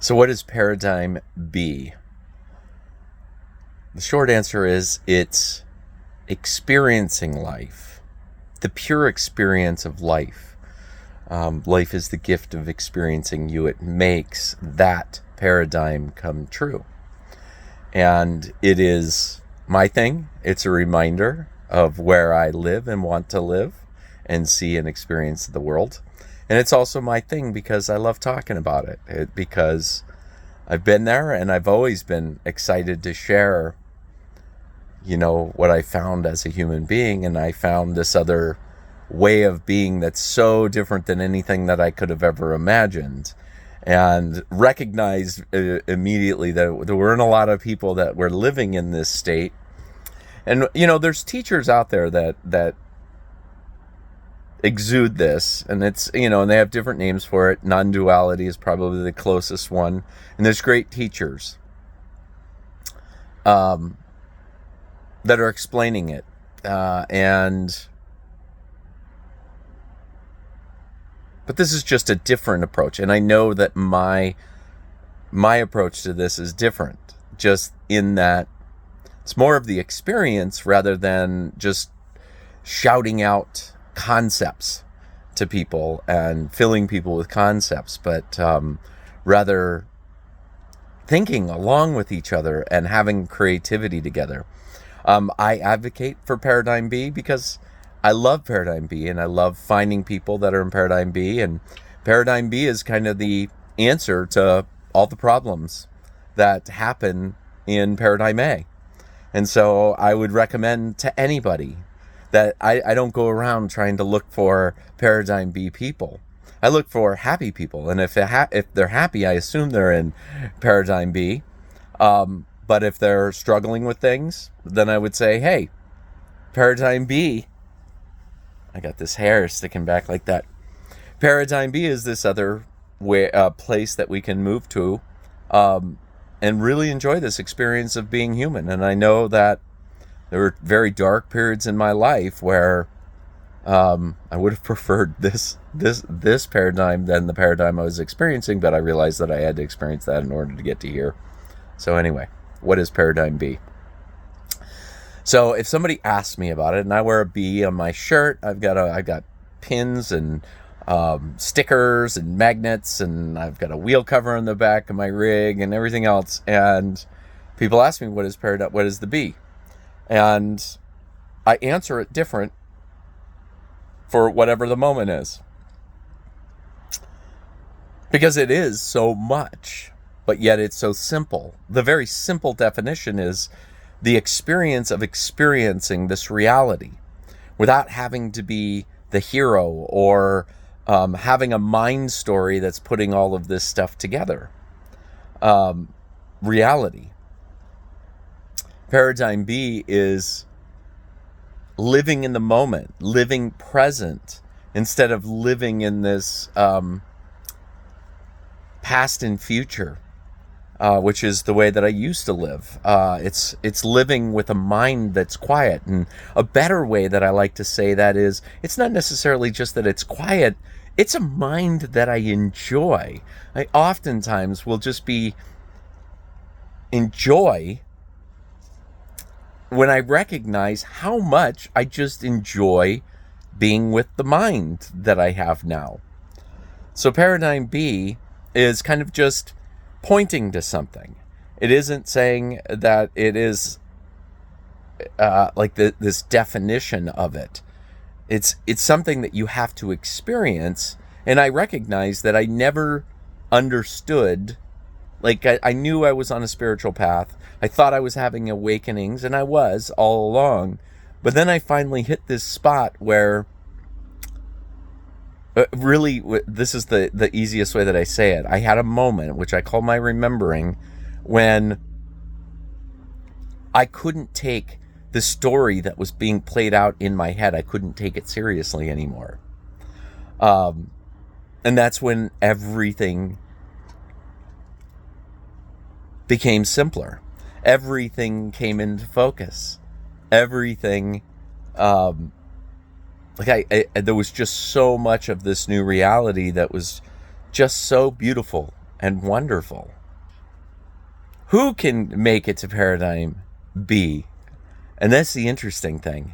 So what is Paradigm B? The short answer is it's experiencing life, the pure experience of life. Life is the gift of experiencing you. It makes that paradigm come true. And it is my thing. It's a reminder of where I live and want to live and see and experience the world. And it's also my thing because I love talking about it, because I've been there and I've always been excited to share, what I found as a human being. And I found this other way of being that's so different than anything that I could have ever imagined, and recognized immediately that there weren't a lot of people that were living in this state. And, there's teachers out there that exude this, and it's, and they have different names for it. Non-duality is probably the closest one, and there's great teachers that are explaining it, but this is just a different approach, and I know that my approach to this is different, just in that it's more of the experience rather than just shouting out concepts to people and filling people with concepts, but rather thinking along with each other and having creativity together. I advocate for Paradigm B because I love Paradigm B, and I love finding people that are in Paradigm B, and Paradigm B is kind of the answer to all the problems that happen in Paradigm A. And so I would recommend to anybody that I don't go around trying to look for Paradigm B people. I look for happy people, and if they're happy, I assume they're in Paradigm B. But if they're struggling with things, then I would say, hey, Paradigm B. I got this hair sticking back like that. Paradigm B is this other place that we can move to, and really enjoy this experience of being human. And I know that there were very dark periods in my life where I would have preferred this paradigm than the paradigm I was experiencing, but I realized that I had to experience that in order to get to here. So anyway, what is Paradigm B? So if somebody asks me about it, and I wear a B on my shirt, I've got pins and stickers and magnets, and I've got a wheel cover on the back of my rig and everything else. And people ask me, what is the B? And I answer it different for whatever the moment is, because it is so much, but yet it's so simple. The very simple definition is the experience of experiencing this reality without having to be the hero or having a mind story that's putting all of this stuff together. Reality. Paradigm B is living in the moment, living present, instead of living in this past and future, which is the way that I used to live. It's living with a mind that's quiet. And a better way that I like to say that is, it's not necessarily just that it's quiet, it's a mind that I enjoy. I oftentimes will just be enjoy when I recognize how much I just enjoy being with the mind that I have now. So Paradigm B is kind of just pointing to something. It isn't saying that it is this definition of it. It's something that you have to experience, and I recognize that I never understood. Like, I knew I was on a spiritual path. I thought I was having awakenings, and I was all along. But then I finally hit this spot where, really, this is the easiest way that I say it. I had a moment, which I call my remembering, when I couldn't take the story that was being played out in my head. I couldn't take it seriously anymore. And that's when everything became simpler. Everything came into focus. Everything, there was just so much of this new reality that was just so beautiful and wonderful. Who can make it to paradigm B? And that's the interesting thing.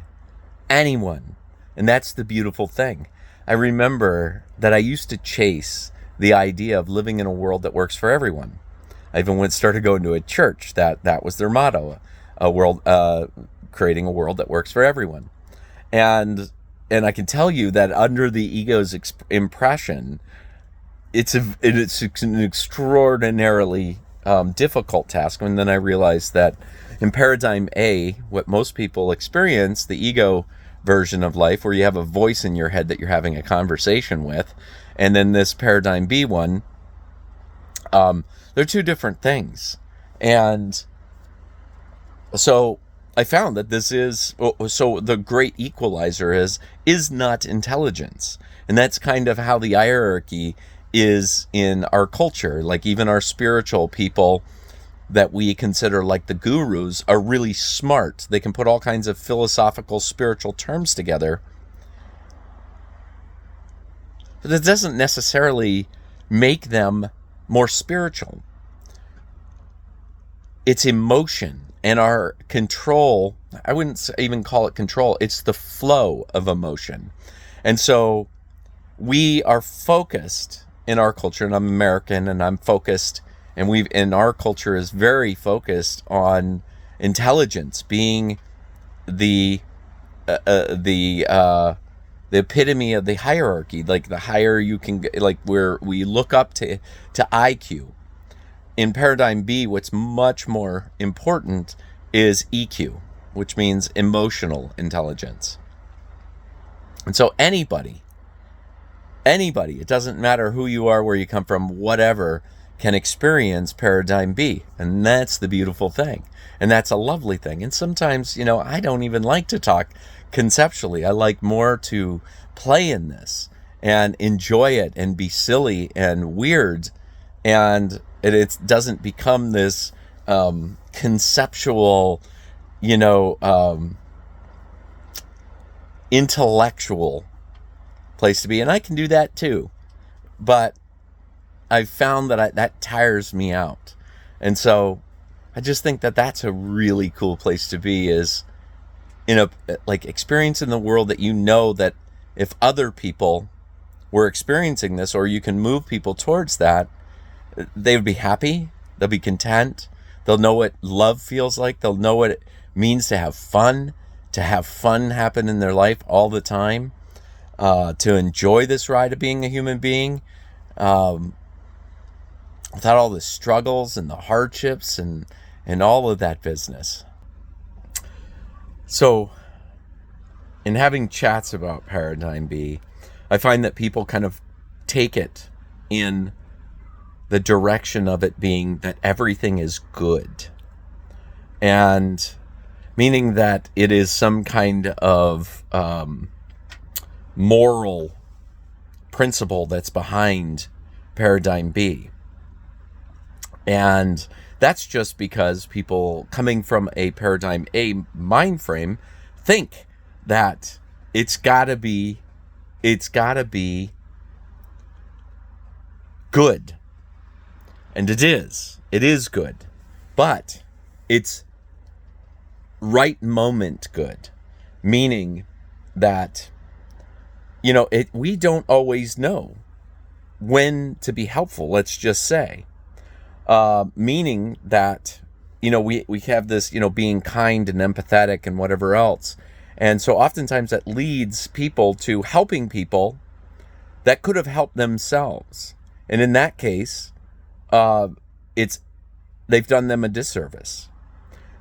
Anyone. And that's the beautiful thing. I remember that I used to chase the idea of living in a world that works for everyone. I even started going to a church that was their motto, creating a world that works for everyone. And I can tell you that under the ego's impression, it's an extraordinarily difficult task. And then I realized that in paradigm A, what most people experience, the ego version of life, where you have a voice in your head that you're having a conversation with, and then this paradigm B one, they're two different things. And so I found that this is, so the great equalizer is not intelligence. And that's kind of how the hierarchy is in our culture. Like even our spiritual people that we consider like the gurus are really smart. They can put all kinds of philosophical, spiritual terms together. But it doesn't necessarily make them more spiritual. It's emotion and our control. I wouldn't even call it control. It's the flow of emotion. And so we are focused in our culture, and I'm American and I'm focused, and our culture is very focused on intelligence being the epitome of the hierarchy. Like the higher you can, like where we look up to IQ. In paradigm B, what's much more important is EQ, which means emotional intelligence. And so anybody, it doesn't matter who you are, where you come from, whatever, can experience paradigm B. And that's the beautiful thing. And that's a lovely thing. And sometimes, I don't even like to talk conceptually. I like more to play in this and enjoy it and be silly and weird. And it doesn't become this conceptual, intellectual place to be. And I can do that too. But I've found that that tires me out. And so I just think that that's a really cool place to be, is experiencing the world that that if other people were experiencing this, or you can move people towards that, they would be happy, they'll be content, they'll know what love feels like, they'll know what it means to have fun happen in their life all the time, to enjoy this ride of being a human being, without all the struggles and the hardships and all of that business. So, in having chats about Paradigm B, I find that people kind of take it in the direction of it being that everything is good. And meaning that it is some kind of moral principle that's behind Paradigm B. And that's just because people coming from a Paradigm A mind frame think that it's gotta be good. And it is good, but it's right moment good, meaning that, we don't always know when to be helpful, let's just say, meaning that, we have this, being kind and empathetic and whatever else. And so oftentimes that leads people to helping people that could have helped themselves. And in that case, they've done them a disservice.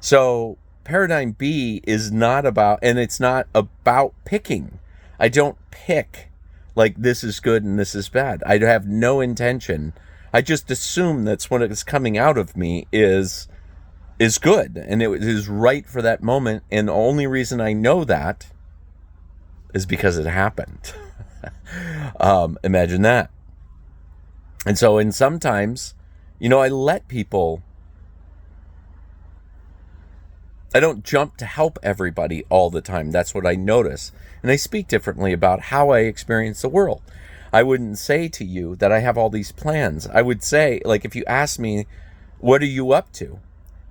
So Paradigm B is not about, and it's not about picking. I don't pick like this is good and this is bad. I have no intention. I just assume that's what is coming out of me is good, and it is right for that moment. And the only reason I know that is because it happened. Imagine that. And so, and sometimes, I let people, I don't jump to help everybody all the time. That's what I notice. And I speak differently about how I experience the world. I wouldn't say to you that I have all these plans. I would say, like, if you ask me, what are you up to?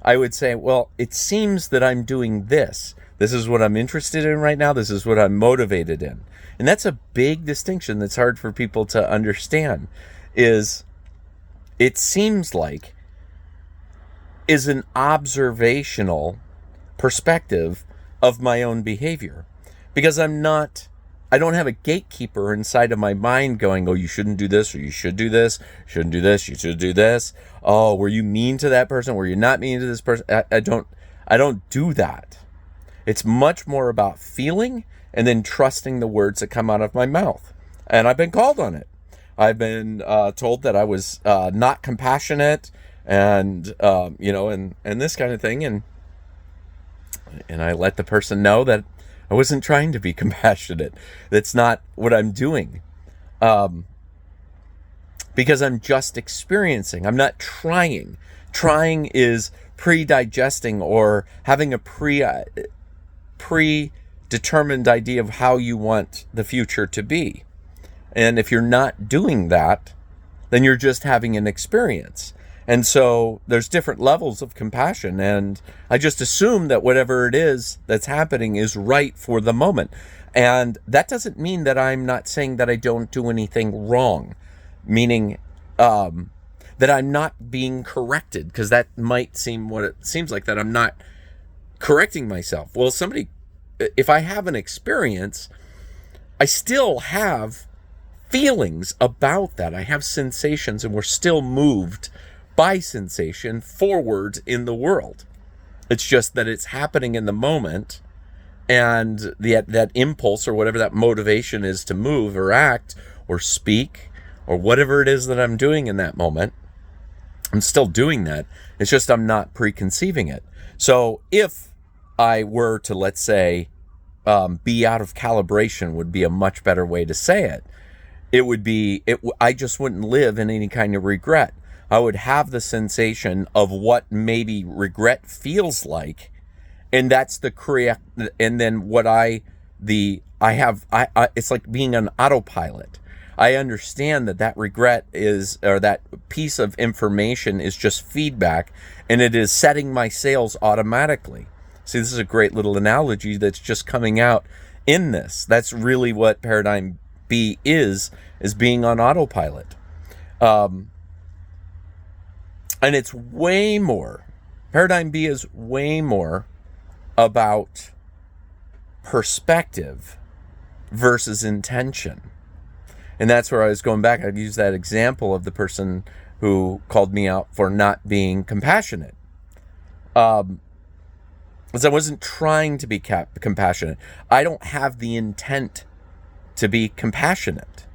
I would say, well, it seems that I'm doing this. This is what I'm interested in right now. This is what I'm motivated in. And that's a big distinction that's hard for people to understand, is it seems like is an observational perspective of my own behavior. Because I don't have a gatekeeper inside of my mind going, oh, you shouldn't do this, or you should do this, shouldn't do this, you should do this. Oh, were you mean to that person? Were you not mean to this person? I don't do that. It's much more about feeling and then trusting the words that come out of my mouth. And I've been called on it. I've been told that I was not compassionate and, and this kind of thing. And I let the person know that I wasn't trying to be compassionate. That's not what I'm doing. Because I'm just experiencing. I'm not trying. Trying is pre-digesting or having a predetermined idea of how you want the future to be. And if you're not doing that, then you're just having an experience. And so there's different levels of compassion, and I just assume that whatever it is that's happening is right for the moment. And that doesn't mean that I'm not saying that I don't do anything wrong, meaning that I'm not being corrected, because that might seem what it seems like, that I'm not correcting myself. Well, if I have an experience, I still have feelings about that. I have sensations, and we're still moved by sensation forward in the world. It's just that it's happening in the moment, and that impulse or whatever that motivation is to move or act or speak or whatever it is that I'm doing in that moment, I'm still doing that. It's just I'm not preconceiving it. So if I were to, let's say, be out of calibration would be a much better way to say it. I just wouldn't live in any kind of regret. I would have the sensation of what maybe regret feels like, and that's the correct. And then it's like being an autopilot. I understand that regret or that piece of information is just feedback, and it is setting my sails automatically. See, this is a great little analogy that's just coming out in this. That's really what Paradigm B is being on autopilot. And it's way more, Paradigm B is way more about perspective versus intention. And that's where I was going back. I'd use that example of the person who called me out for not being compassionate. Because I wasn't trying to be compassionate. I don't have the intent to be compassionate.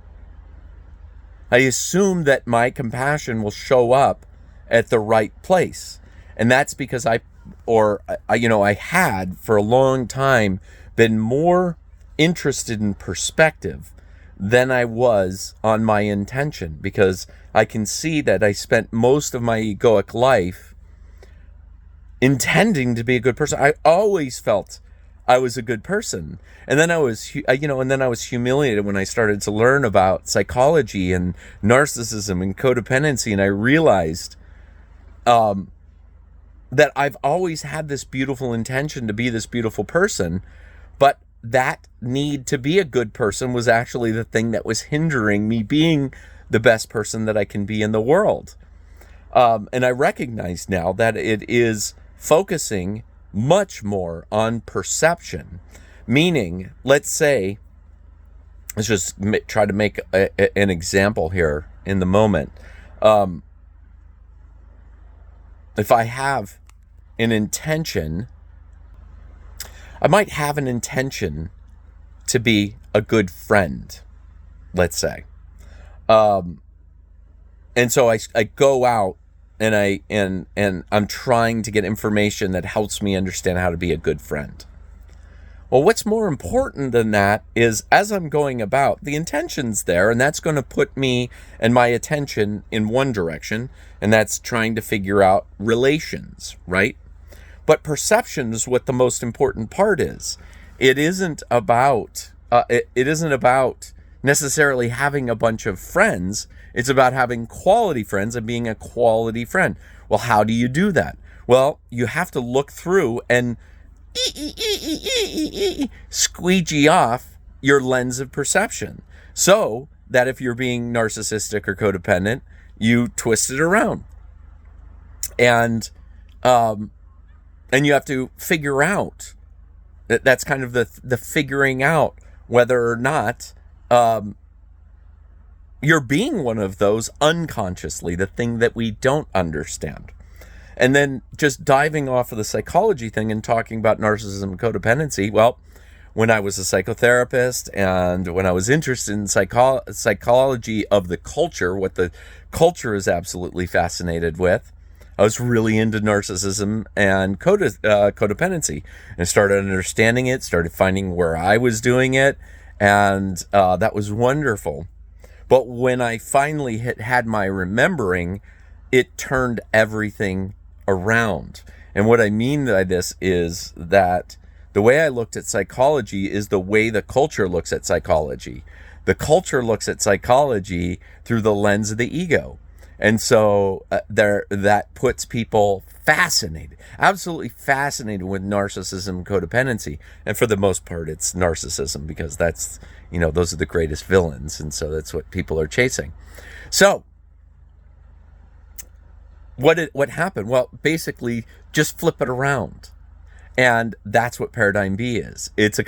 I assume that my compassion will show up at the right place. And that's because I had for a long time been more interested in perspective than I was on my intention, because I can see that I spent most of my egoic life intending to be a good person. I always felt I was a good person. And then I was humiliated when I started to learn about psychology and narcissism and codependency, and I realized that I've always had this beautiful intention to be this beautiful person, but that need to be a good person was actually the thing that was hindering me being the best person that I can be in the world. And I recognize now that it is focusing much more on perception, meaning, let's just try to make an example here in the moment. If I have an intention, I might have an intention to be a good friend, let's say. And so I go out and I'm trying to get information that helps me understand how to be a good friend. Well, what's more important than that is, as I'm going about, the intention's there, and that's going to put me and my attention in one direction, and that's trying to figure out relations, right? But perception is what the most important part is. It isn't about necessarily having a bunch of friends. It's about having quality friends and being a quality friend. Well, how do you do that? Well, you have to look through and squeegee off your lens of perception, so that if you're being narcissistic or codependent, you twist it around. And you have to figure out, that's kind of the figuring out whether or not you're being one of those unconsciously, the thing that we don't understand. And then just diving off of the psychology thing and talking about narcissism and codependency. Well, when I was a psychotherapist and when I was interested in psychology of the culture, what the culture is absolutely fascinated with, I was really into narcissism and codependency, and started understanding it, started finding where I was doing it, and that was wonderful. But when I finally had my remembering, it turned everything around. And what I mean by this is that the way I looked at psychology is the way the culture looks at psychology. The culture looks at psychology through the lens of the ego. And so that puts people fascinated, absolutely fascinated with narcissism and codependency. And for the most part, it's narcissism, because that's, those are the greatest villains. And so that's what people are chasing. So what happened? Well, basically just flip it around. And that's what Paradigm B is. It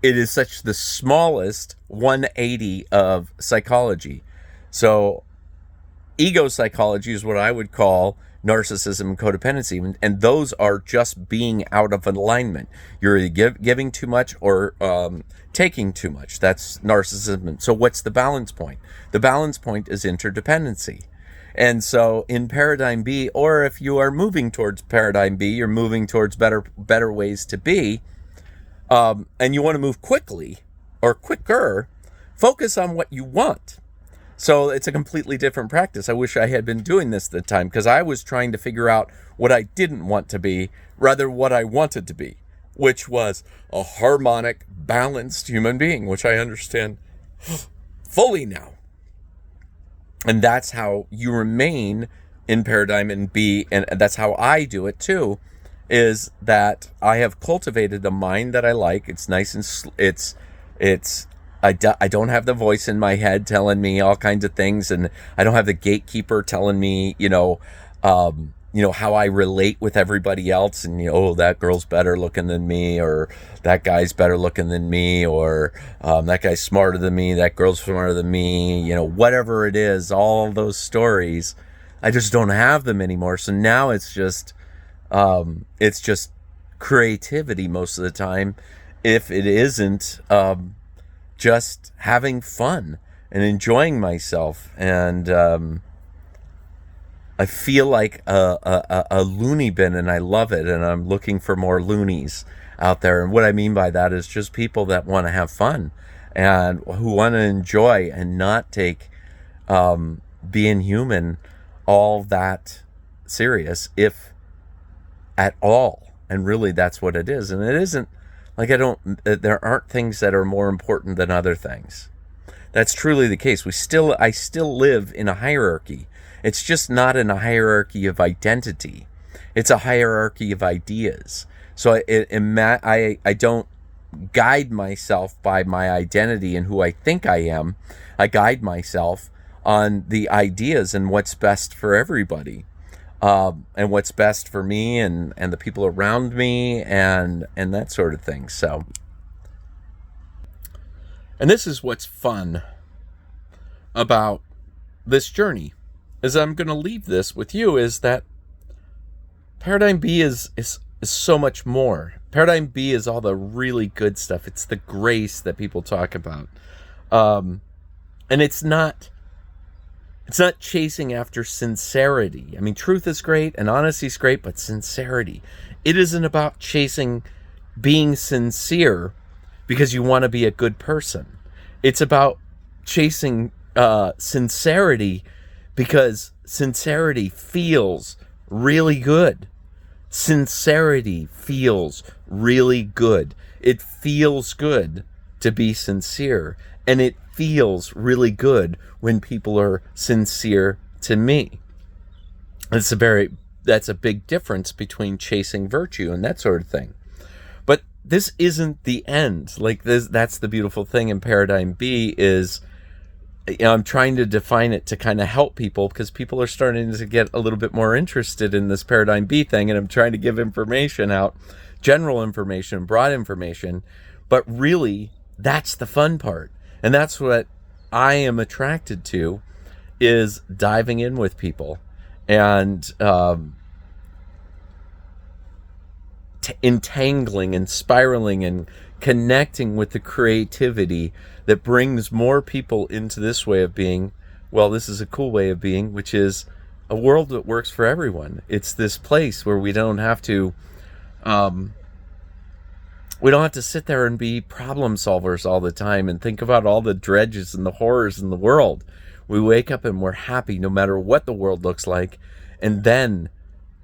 is such the smallest 180 of psychology. So ego psychology is what I would call narcissism and codependency, and those are just being out of alignment. You're either giving too much or taking too much. That's narcissism. So what's the balance point? The balance point is interdependency. And so in Paradigm B, or if you are moving towards Paradigm B, you're moving towards better ways to be, and you want to move quickly or quicker, focus on what you want. So it's a completely different practice. I wish I had been doing this at the time, because I was trying to figure out what I didn't want to be, rather what I wanted to be, which was a harmonic, balanced human being, which I understand fully now. And that's how you remain in Paradigm and B, and that's how I do it too, is that I have cultivated a mind that I like. It's nice and I don't have the voice in my head telling me all kinds of things, and I don't have the gatekeeper telling me, how I relate with everybody else, and that girl's better looking than me, or that guy's better looking than me, or that guy's smarter than me, that girl's smarter than me, whatever it is, all those stories, I just don't have them anymore. So now it's just creativity most of the time, if it isn't just having fun and enjoying myself. And I feel like a loony bin, and I love it, and I'm looking for more loonies out there. And what I mean by that is just people that want to have fun and who want to enjoy and not take being human all that serious, if at all. And really that's what it is. And it isn't like there aren't things that are more important than other things. That's truly the case. I still live in a hierarchy. It's just not in a hierarchy of identity. It's a hierarchy of ideas. So I don't guide myself by my identity and who I think I am. I guide myself on the ideas and what's best for everybody, and what's best for me and the people around me and that sort of thing. So, and this is what's fun about this journey, is I'm going to leave this with you, is that Paradigm B is so much more. Paradigm B is all the really good stuff. It's the grace that people talk about. And it's not chasing after sincerity. I mean, truth is great and honesty is great, but sincerity. It isn't about chasing being sincere because you want to be a good person. It's about chasing sincerity because sincerity feels really good. Sincerity feels really good. It feels good to be sincere. And it feels really good when people are sincere to me. That's a big difference between chasing virtue and that sort of thing. But this isn't the end. Like this, that's the beautiful thing in Paradigm B is, I'm trying to define it to kind of help people, because people are starting to get a little bit more interested in this Paradigm B thing, and I'm trying to give information out, general information, broad information, but really that's the fun part. And that's what I am attracted to, is diving in with people and entangling and spiraling and connecting with the creativity that brings more people into this way of being. Well, this is a cool way of being, which is a world that works for everyone. It's this place where we don't have to sit there and be problem solvers all the time and think about all the dredges and the horrors in the world. We wake up and we're happy no matter what the world looks like, and then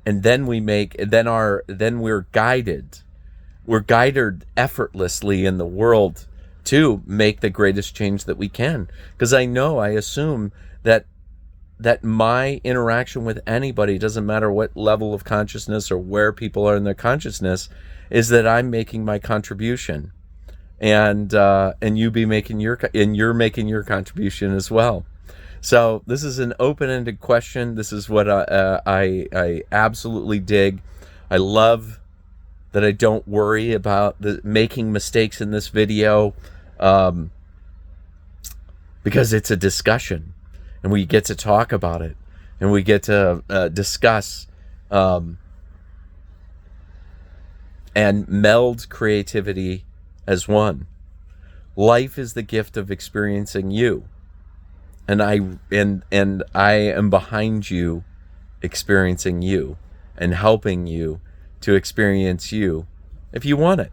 we're guided. We're guided effortlessly in the world to make the greatest change that we can. Because I assume that my interaction with anybody, doesn't matter what level of consciousness or where people are in their consciousness, is that I'm making my contribution, and you're making your contribution as well. So this is an open-ended question. This is what I absolutely dig. I love that I don't worry about making mistakes in this video, because it's a discussion, and we get to talk about it, and we get to discuss and meld creativity as one. Life is the gift of experiencing you. And I am behind you, experiencing you and helping you to experience you if you want it.